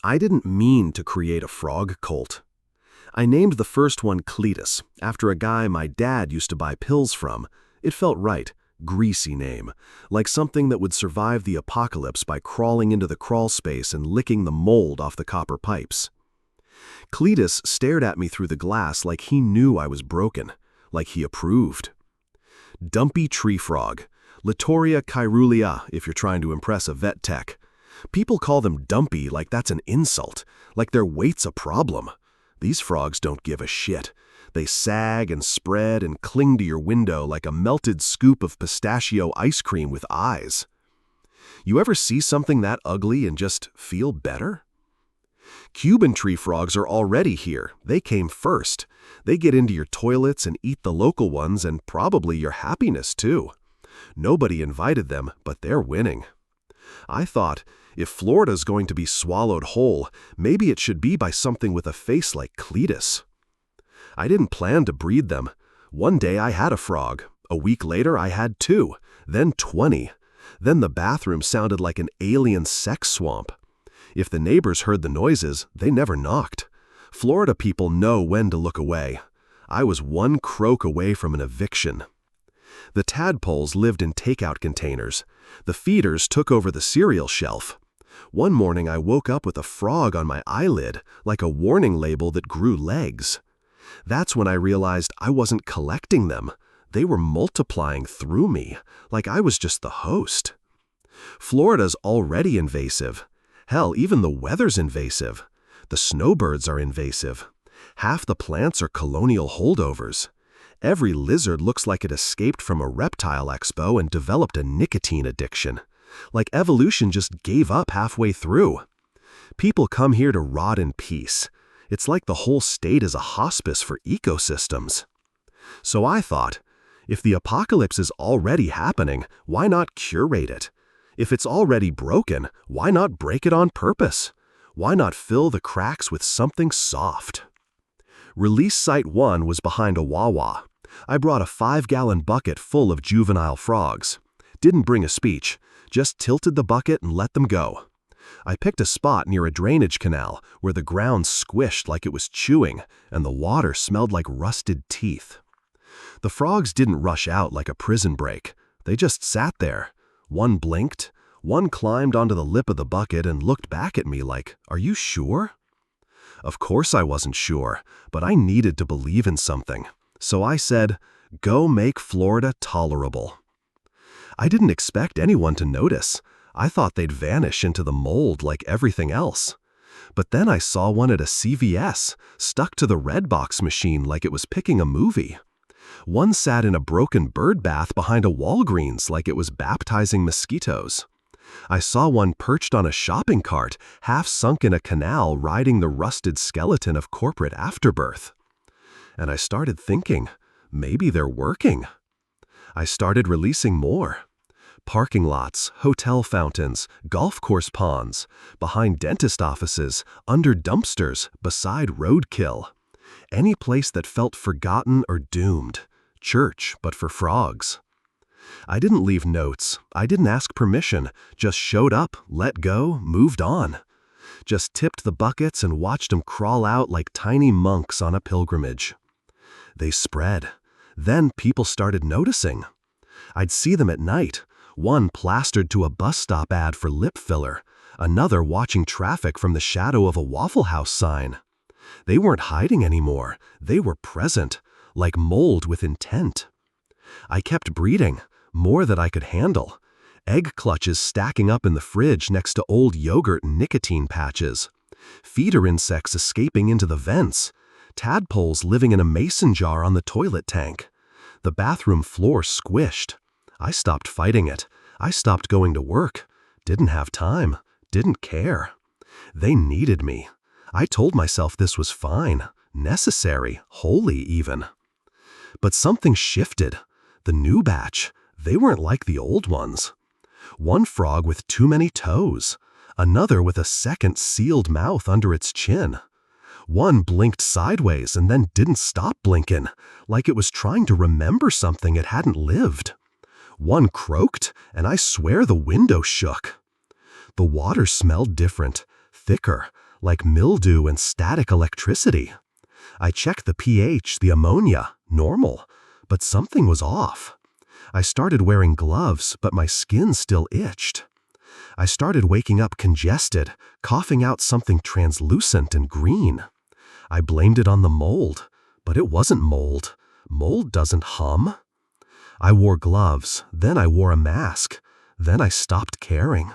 I didn't mean to create a frog cult. I named the first one Cletus, after a guy my dad used to buy pills from. It felt right, greasy name, like something that would survive the apocalypse by crawling into the crawl space and licking the mold off the copper pipes. Cletus stared at me through the glass like he knew I was broken, like he approved. Dumpy tree frog, Litoria caerulea if you're trying to impress a vet tech. People call them dumpy like that's an insult, like their weight's a problem. These frogs don't give a shit. They sag and spread and cling to your window like a melted scoop of pistachio ice cream with eyes. You ever see something that ugly and just feel better? Cuban tree frogs are already here. They came first. They get into your toilets and eat the local ones and probably your happiness too. Nobody invited them, but they're winning. I thought, if Florida's going to be swallowed whole, maybe it should be by something with a face like Cletus. I didn't plan to breed them. One day I had a frog. A week later I had 2, then 20. Then the bathroom sounded like an alien sex swamp. If the neighbors heard the noises, they never knocked. Florida people know when to look away. I was one croak away from an eviction. The tadpoles lived in takeout containers. The feeders took over the cereal shelf. One morning I woke up with a frog on my eyelid, like a warning label that grew legs. That's when I realized I wasn't collecting them. They were multiplying through me, like I was just the host. Florida's already invasive. Hell, even the weather's invasive. The snowbirds are invasive. Half the plants are colonial holdovers. Every lizard looks like it escaped from a reptile expo and developed a nicotine addiction. Like evolution just gave up halfway through. People come here to rot in peace. It's like the whole state is a hospice for ecosystems. So I thought, if the apocalypse is already happening, why not curate it? If it's already broken, why not break it on purpose? Why not fill the cracks with something soft? Release Site 1 was behind a Wawa. I brought a 5-gallon bucket full of juvenile frogs. Didn't bring a speech, just tilted the bucket and let them go. I picked a spot near a drainage canal where the ground squished like it was chewing and the water smelled like rusted teeth. The frogs didn't rush out like a prison break. They just sat there. One blinked, one climbed onto the lip of the bucket and looked back at me like, "Are you sure?" Of course I wasn't sure, but I needed to believe in something. So I said, "Go make Florida tolerable." I didn't expect anyone to notice. I thought they'd vanish into the mold like everything else. But then I saw one at a CVS, stuck to the red box machine like it was picking a movie. One sat in a broken bird bath behind a Walgreens like it was baptizing mosquitoes. I saw one perched on a shopping cart, half sunk in a canal riding the rusted skeleton of corporate afterbirth. And I started thinking, maybe they're working. I started releasing more. Parking lots, hotel fountains, golf course ponds, behind dentist offices, under dumpsters, beside roadkill. Any place that felt forgotten or doomed. Church, but for frogs. I didn't leave notes. I didn't ask permission. Just showed up, let go, moved on. Just tipped the buckets and watched them crawl out like tiny monks on a pilgrimage. They spread. Then people started noticing. I'd see them at night. One plastered to a bus stop ad for lip filler. Another watching traffic from the shadow of a Waffle House sign. They weren't hiding anymore. They were present, like mold with intent. I kept breeding, more that I could handle. Egg clutches stacking up in the fridge next to old yogurt and nicotine patches. Feeder insects escaping into the vents. Tadpoles living in a mason jar on the toilet tank. The bathroom floor squished. I stopped fighting it. I stopped going to work. Didn't have time. Didn't care. They needed me. I told myself this was fine, necessary, holy even. But something shifted. The new batch, they weren't like the old ones. One frog with too many toes. Another with a second sealed mouth under its chin. One blinked sideways and then didn't stop blinking, like it was trying to remember something it hadn't lived. One croaked, and I swear the window shook. The water smelled different, thicker, like mildew and static electricity. I checked the pH, the ammonia, normal, but something was off. I started wearing gloves, but my skin still itched. I started waking up congested, coughing out something translucent and green. I blamed it on the mold, but it wasn't mold. Mold doesn't hum. I wore gloves, then I wore a mask, then I stopped caring.